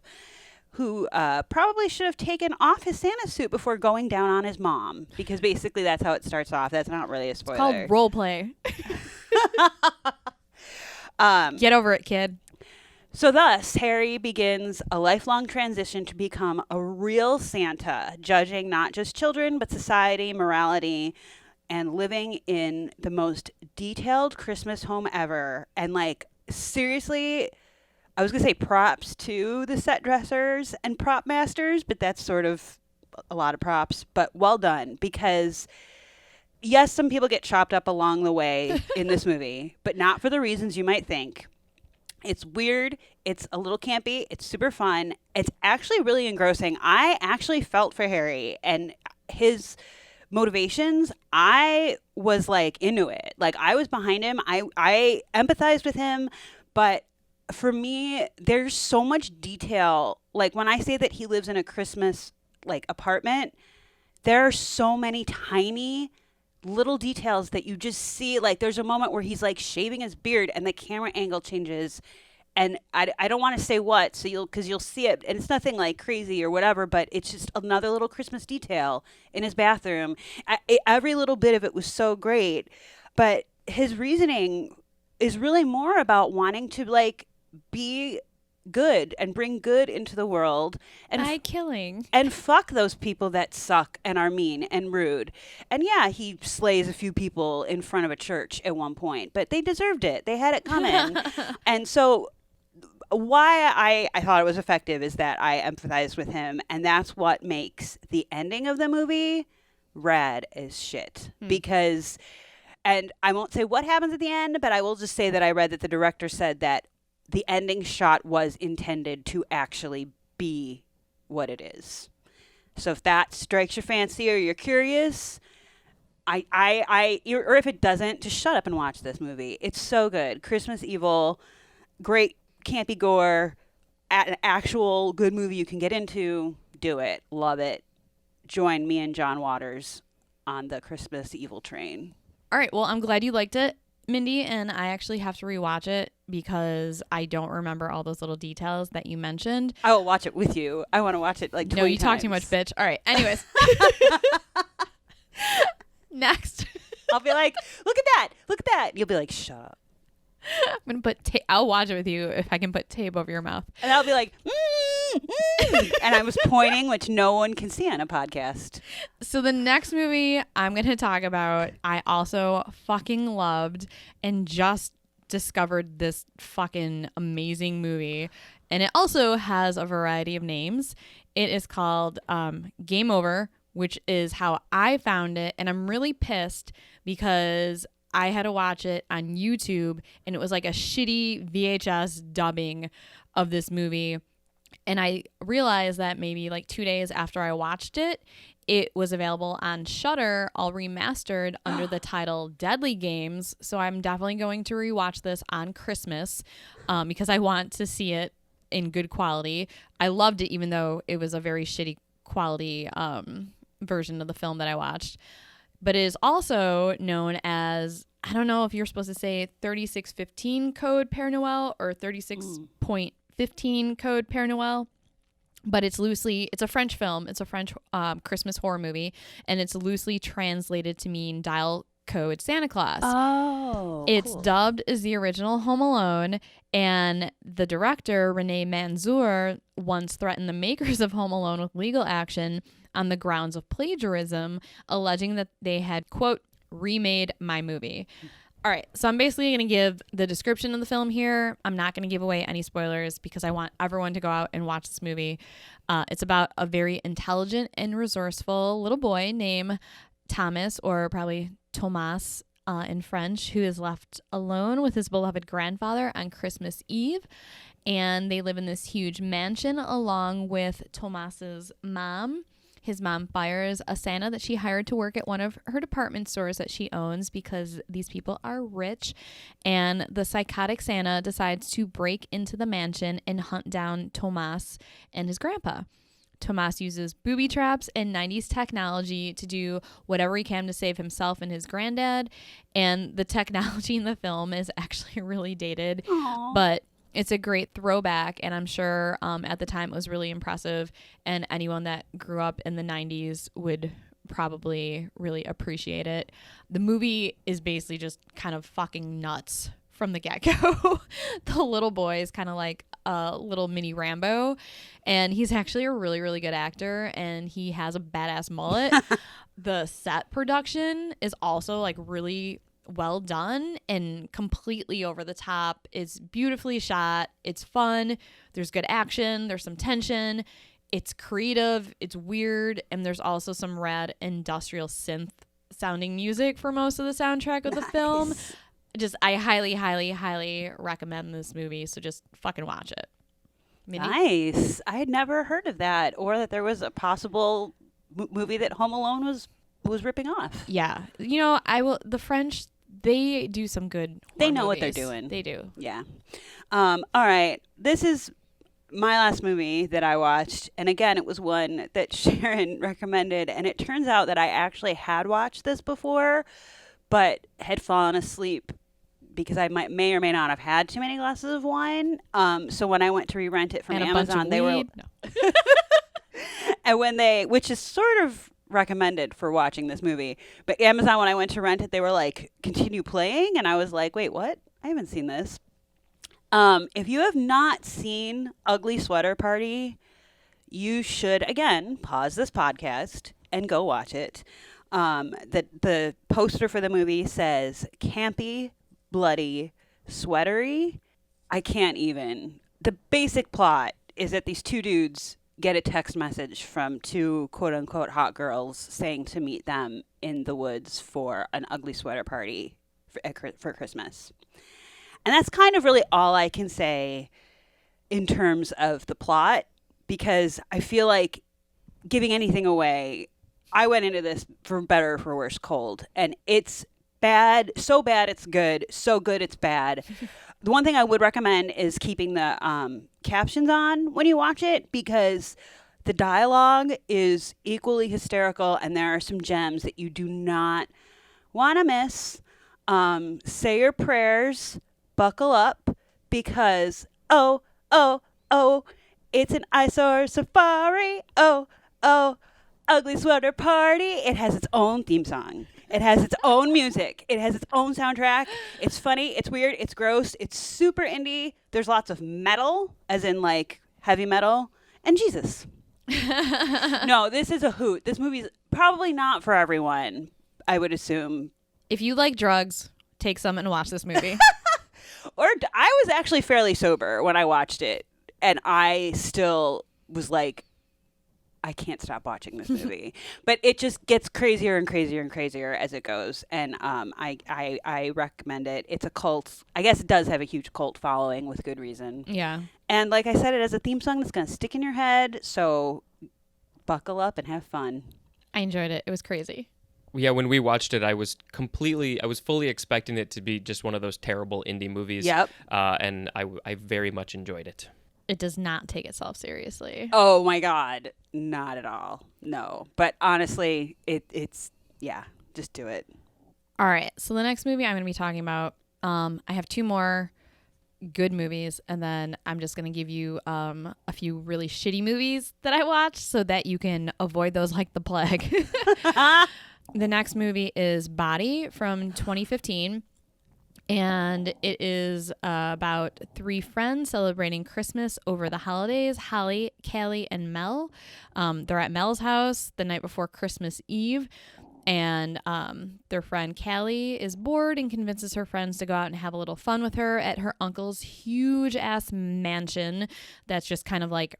who probably should have taken off his Santa suit before going down on his mom, because basically that's how it starts off. That's not really a spoiler. It's called role play. Get over it, kid. So thus, Harry begins a lifelong transition to become a real Santa, judging not just children, but society, morality, and living in the most detailed Christmas home ever. And like, seriously, I was going to say props to the set dressers and prop masters, but that's sort of a lot of props, but well done, because yes, some people get chopped up along the way in this movie, but not for the reasons you might think. It's weird. It's a little campy. It's super fun. It's actually really engrossing. I actually felt for Harry and his motivations. I was like into it. Like I was behind him. I empathized with him. But for me, there's so much detail. Like when I say that he lives in a Christmas like apartment, there are so many tiny little details that you just see. Like there's a moment where he's like shaving his beard and the camera angle changes, and I don't want to say what, so you'll see it, and it's nothing like crazy or whatever, but it's just another little Christmas detail in his bathroom. Every little bit of it was so great, but his reasoning is really more about wanting to like be good and bring good into the world and by killing and fuck those people that suck and are mean and rude. And yeah, he slays a few people in front of a church at one point, but they deserved it. They had it coming. And so why I thought it was effective is that I empathized with him, and that's what makes the ending of the movie rad as shit. Because, and I won't say what happens at the end, but I will just say that I read that the director said that the ending shot was intended to actually be what it is. So if that strikes your fancy or you're curious, or if it doesn't, just shut up and watch this movie. It's so good. Christmas Evil, great campy gore, an actual good movie you can get into. Do it. Love it. Join me and John Waters on the Christmas Evil train. All right. Well, I'm glad you liked it, Mindy, and I actually have to rewatch it because I don't remember all those little details that you mentioned. I will watch it with you. I want to watch it like 20 No, you times. talk too much, bitch. All right. Anyways. Next. I'll be like, look at that. Look at that. You'll be like, shut up. I'm going to put I'll watch it with you if I can put tape over your mouth. And I'll be like, and I was pointing, which no one can see on a podcast. So the next movie I'm going to talk about, I also fucking loved and just discovered this fucking amazing movie. And it also has a variety of names. It is called Game Over, which is how I found it. And I'm really pissed because I had to watch it on YouTube, and it was like a shitty VHS dubbing of this movie. And I realized that maybe like 2 days after I watched it, it was available on Shudder, all remastered under the title Deadly Games. So I'm definitely going to rewatch this on Christmas because I want to see it in good quality. I loved it, even though it was a very shitty quality version of the film that I watched. But it is also known as, I don't know if you're supposed to say 3615 Code Père Noël or 36.15 Code Père Noël, but it's a French film. It's a French Christmas horror movie, and it's loosely translated to mean dial code Santa Claus. Oh, it's cool. dubbed as the original Home Alone, and the director, René Manzour, once threatened the makers of Home Alone with legal action on the grounds of plagiarism, alleging that they had, quote, remade my movie. All right, so I'm basically going to give the description of the film here. I'm not going to give away any spoilers because I want everyone to go out and watch this movie. It's about a very intelligent and resourceful little boy named Thomas, or probably Thomas in French, who is left alone with his beloved grandfather on Christmas Eve. And they live in this huge mansion along with Thomas's mom. His mom fires a Santa that she hired to work at one of her department stores that she owns because these people are rich. And the psychotic Santa decides to break into the mansion and hunt down Thomas and his grandpa. Thomas uses booby traps and 90s technology to do whatever he can to save himself and his granddad. And the technology in the film is actually really dated. Aww. But It's a great throwback, and I'm sure at the time it was really impressive, and anyone that grew up in the 90s would probably really appreciate it. The movie is basically just kind of fucking nuts from the get-go. The little boy is kind of like a little mini Rambo, and he's actually a really, really good actor, and he has a badass mullet. The set production is also like really well done and completely over the top. It's beautifully shot. It's fun. There's good action. There's some tension. It's creative. It's weird. And there's also some rad industrial synth sounding music for most of the soundtrack of the film. I highly, highly, highly recommend this movie. So just fucking watch it. Mindy? Nice. I had never heard of that, or that there was a possible movie that Home Alone was ripping off. Yeah. The French, they do some good They know movies. what they're doing. They do. Yeah. All right. This is my last movie that I watched. And again, it was one that Sharon recommended. And it turns out that I actually had watched this before, but had fallen asleep because I may or may not have had too many glasses of wine. So when I went to re-rent it from And Amazon, they were... No. And which is sort of recommended for watching this movie, but Amazon, when I went to rent it, they were like, continue playing, and I was like, wait, what? I haven't seen this. If you have not seen Ugly Sweater Party, you should, again, pause this podcast and go watch it. The poster for the movie says campy, bloody, sweatery. I can't even. The basic plot is that these two dudes get a text message from two quote-unquote hot girls saying to meet them in the woods for an ugly sweater party for Christmas. And that's kind of really all I can say in terms of the plot, because I feel like giving anything away, I went into this for better or for worse cold, and it's bad, so bad it's good, so good it's bad. The one thing I would recommend is keeping the captions on when you watch it, because the dialogue is equally hysterical, and there are some gems that you do not want to miss. Say your prayers, buckle up, because it's an eyesore safari. Ugly Sweater Party. It has its own theme song. It has its own music. It has its own soundtrack. It's funny. It's weird. It's gross. It's super indie. There's lots of metal, as in like heavy metal, and Jesus. No, this is a hoot. This movie's probably not for everyone, I would assume. If you like drugs, take some and watch this movie. Or I was actually fairly sober when I watched it, and I still was like, I can't stop watching this movie. But it just gets crazier and crazier and crazier as it goes. And I recommend it. It's a cult. I guess it does have a huge cult following with good reason. Yeah. And like I said, it has a theme song that's going to stick in your head. So buckle up and have fun. I enjoyed it. It was crazy. Yeah, when we watched it, I was fully expecting it to be just one of those terrible indie movies. Yep. And I very much enjoyed it. It does not take itself seriously. Oh my God. Not at all. No. But honestly, it's just do it. All right. So the next movie I'm going to be talking about, I have two more good movies, and then I'm just going to give you a few really shitty movies that I watched so that you can avoid those like the plague. The next movie is Body from 2015. And it is about three friends celebrating Christmas over the holidays. Holly, Callie, and Mel. They're at Mel's house the night before Christmas Eve. And their friend Callie is bored and convinces her friends to go out and have a little fun with her at her uncle's huge-ass mansion that's just kind of like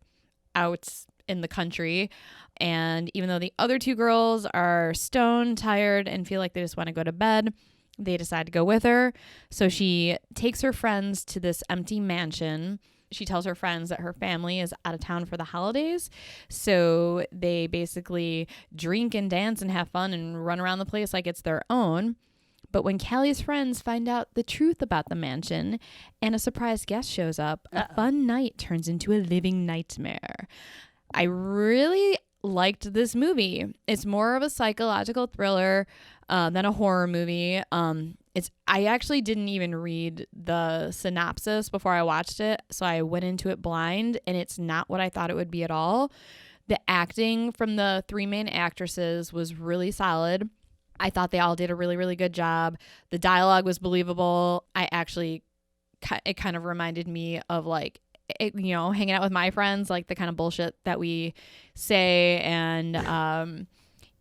out in the country. And even though the other two girls are stoned, tired, and feel like they just want to go to bed, they decide to go with her. So she takes her friends to this empty mansion. She tells her friends that her family is out of town for the holidays. So they basically drink and dance and have fun and run around the place like it's their own. But when Callie's friends find out the truth about the mansion and a surprise guest shows up, a fun night turns into a living nightmare. I really liked this movie. It's more of a psychological thriller than a horror movie. I actually didn't even read the synopsis before I watched it, so I went into it blind, and it's not what I thought it would be at all. The acting from the 3 main actresses was really solid. I thought they all did a really, really good job. The dialogue was believable. It kind of reminded me of like, hanging out with my friends, like the kind of bullshit that we say. And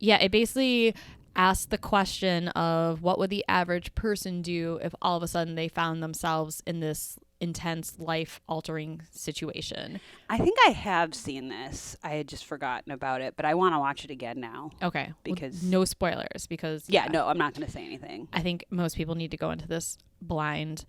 it basically asked the question of what would the average person do if all of a sudden they found themselves in this intense life-altering situation. I think I have seen this. I had just forgotten about it, but I want to watch it again now. Okay. Because no spoilers, because no, I'm not going to say anything. I think most people need to go into this blind.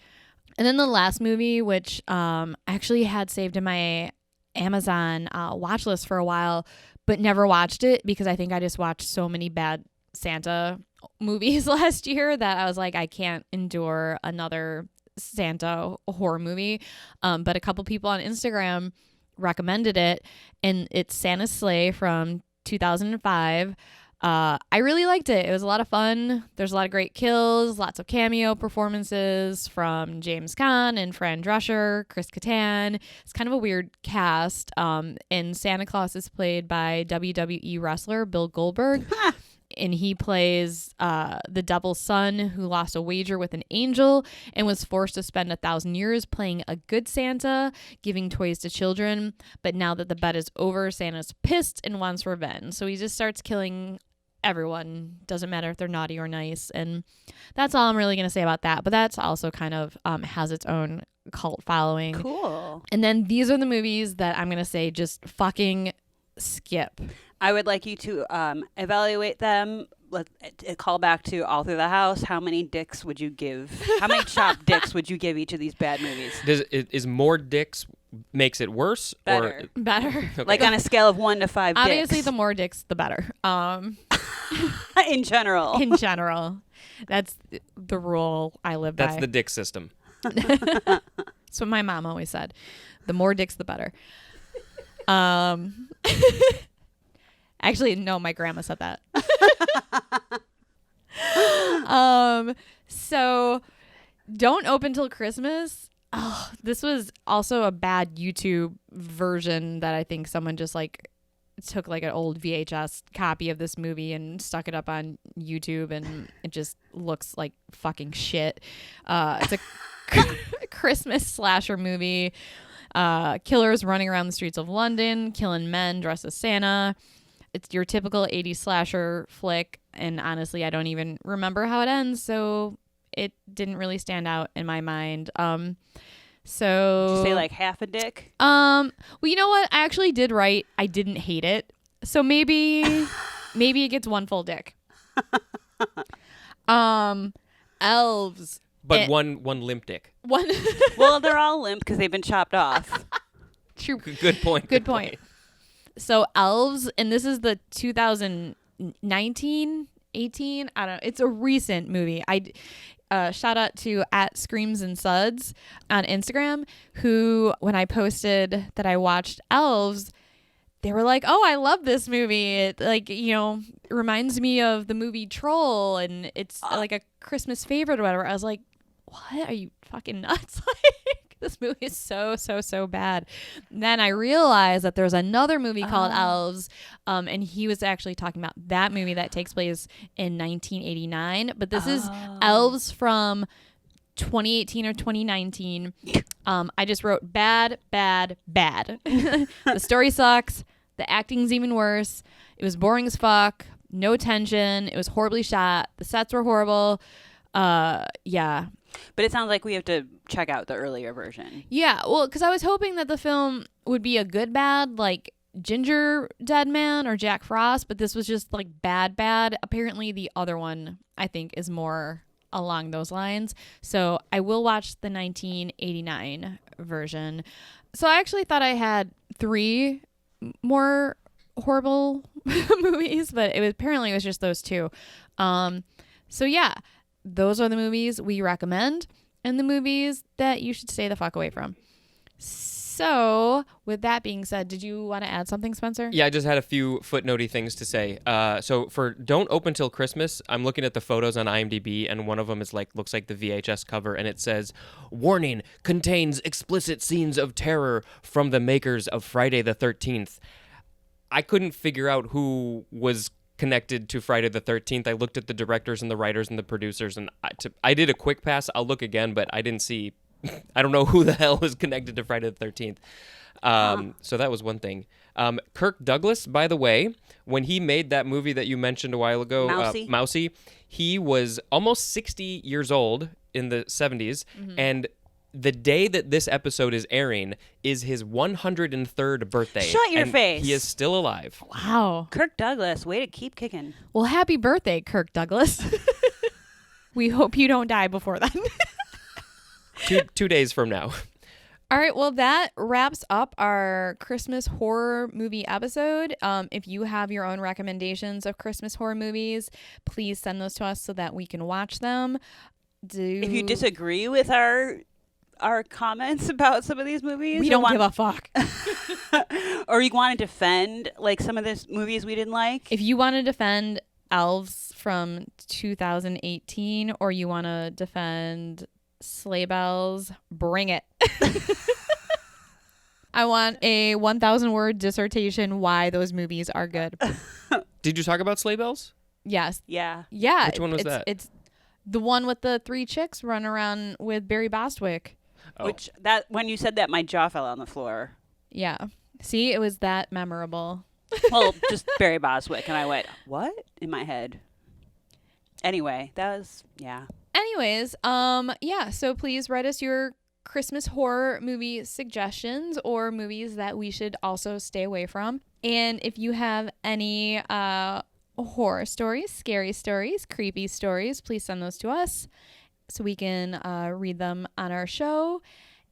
And then the last movie, which I actually had saved in my Amazon watch list for a while, but never watched it because I think I just watched so many bad Santa movies last year that I was like, I can't endure another Santa horror movie. But a couple people on Instagram recommended it, and it's Santa's Sleigh from 2005. I really liked it. It was a lot of fun. There's a lot of great kills, lots of cameo performances from James Caan and Fran Drescher, Chris Kattan. It's kind of a weird cast. And Santa Claus is played by WWE wrestler Bill Goldberg. And he plays the devil's son who lost a wager with an angel and was forced to spend 1,000 years playing a good Santa, giving toys to children. But now that the bet is over, Santa's pissed and wants revenge. So he just starts killing everyone. Doesn't matter if they're naughty or nice. And that's all I'm really going to say about that. But that's also kind of has its own cult following. Cool. And then these are the movies that I'm going to say just fucking skip. I would like you to evaluate them. Call back to All Through the House. How many dicks would you give? How many chopped dicks would you give each of these bad movies? Is more dicks makes it worse? Better. Or Better. Okay. Like on a scale of 1 to 5 dicks. Obviously, the more dicks, the better. In general. In general. That's the rule I live by. That's the dick system. That's what my mom always said. The more dicks, the better. Actually, no, my grandma said that. So Don't Open Till Christmas. Oh, this was also a bad YouTube version that I think someone just like took like an old VHS copy of this movie and stuck it up on YouTube, and it just looks like fucking shit. It's a Christmas slasher movie. Killers running around the streets of London, killing men dressed as Santa. It's your typical 80s slasher flick, and honestly, I don't even remember how it ends, so it didn't really stand out in my mind. So did you say like half a dick? Well, you know what? I actually did write I didn't hate it. So maybe it gets one full dick. Elves. But one limp dick. One. Well, they're all limp because they've been chopped off. True. Good point. Good point. So Elves, and this is the 2019, 18. I don't know. It's a recent movie. Shout out to @ScreamsAndSuds on Instagram, who, when I posted that I watched Elves, they were like, "Oh, I love this movie. It reminds me of the movie Troll, and it's like a Christmas favorite or whatever." I was like, "What? Are you fucking nuts?" Like, this movie is so bad. And then I realized that there's another movie called Elves, and he was actually talking about that movie that takes place in 1989. But this is Elves from 2018 or 2019. I just wrote bad. The story sucks. The acting's even worse. It was boring as fuck. No tension. It was horribly shot. The sets were horrible. Yeah. But it sounds like we have to check out the earlier version. Yeah, well, because I was hoping that the film would be a good bad, like Ginger Dead Man or Jack Frost, but this was just like bad. Apparently the other one, I think, is more along those lines. So I will watch the 1989 version. So I actually thought I had 3 more horrible movies, but apparently it was just those 2. So yeah. Those are the movies we recommend and the movies that you should stay the fuck away from. So, with that being said, did you want to add something, Spencer? Yeah, I just had a few footnotey things to say. So for Don't Open Till Christmas, I'm looking at the photos on IMDb, and one of them is looks like the VHS cover, and it says, "Warning, contains explicit scenes of terror from the makers of Friday the 13th." I couldn't figure out who was connected to Friday the 13th. I looked at the directors and the writers and the producers, and I did a quick pass. I'll look again, but I didn't see. I don't know who the hell was connected to Friday the 13th. So that was one thing. Kirk Douglas, by the way, when he made that movie that you mentioned a while ago, Mousy, he was almost 60 years old in the 70s, and the day that this episode is airing is his 103rd birthday. Shut your face. He is still alive. Wow. Kirk Douglas, way to keep kicking. Well, happy birthday, Kirk Douglas. We hope you don't die before then. 2 days from now. All right, well, that wraps up our Christmas horror movie episode. If you have your own recommendations of Christmas horror movies, please send those to us so that we can watch them. If you disagree with our comments about some of these movies, we don't give a fuck. Or you want to defend some of these movies we didn't like. If you want to defend Elves from 2018, or you want to defend Sleigh Bells, bring it. I want a 1,000-word dissertation why those movies are good. Did you talk about Sleigh Bells? Yes. Yeah. Yeah. Which one was that? It's the one with the 3 chicks running around with Barry Bostwick. Oh. Which when you said that, my jaw fell on the floor. Yeah. See, it was that memorable. Well, just Barry Bostwick, and I went, what? In my head. Anyway, that was, yeah. Anyways, yeah, so please write us your Christmas horror movie suggestions or movies that we should also stay away from. And if you have any horror stories, scary stories, creepy stories, please send those to us so we can read them on our show.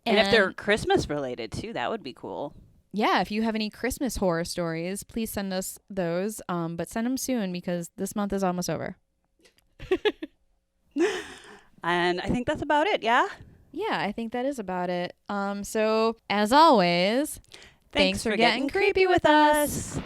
And if they're Christmas related too, that would be cool. Yeah, if you have any Christmas horror stories, please send us those. But send them soon because this month is almost over. And I think that's about it, yeah? Yeah, I think that is about it. So, as always, thanks for getting creepy with us.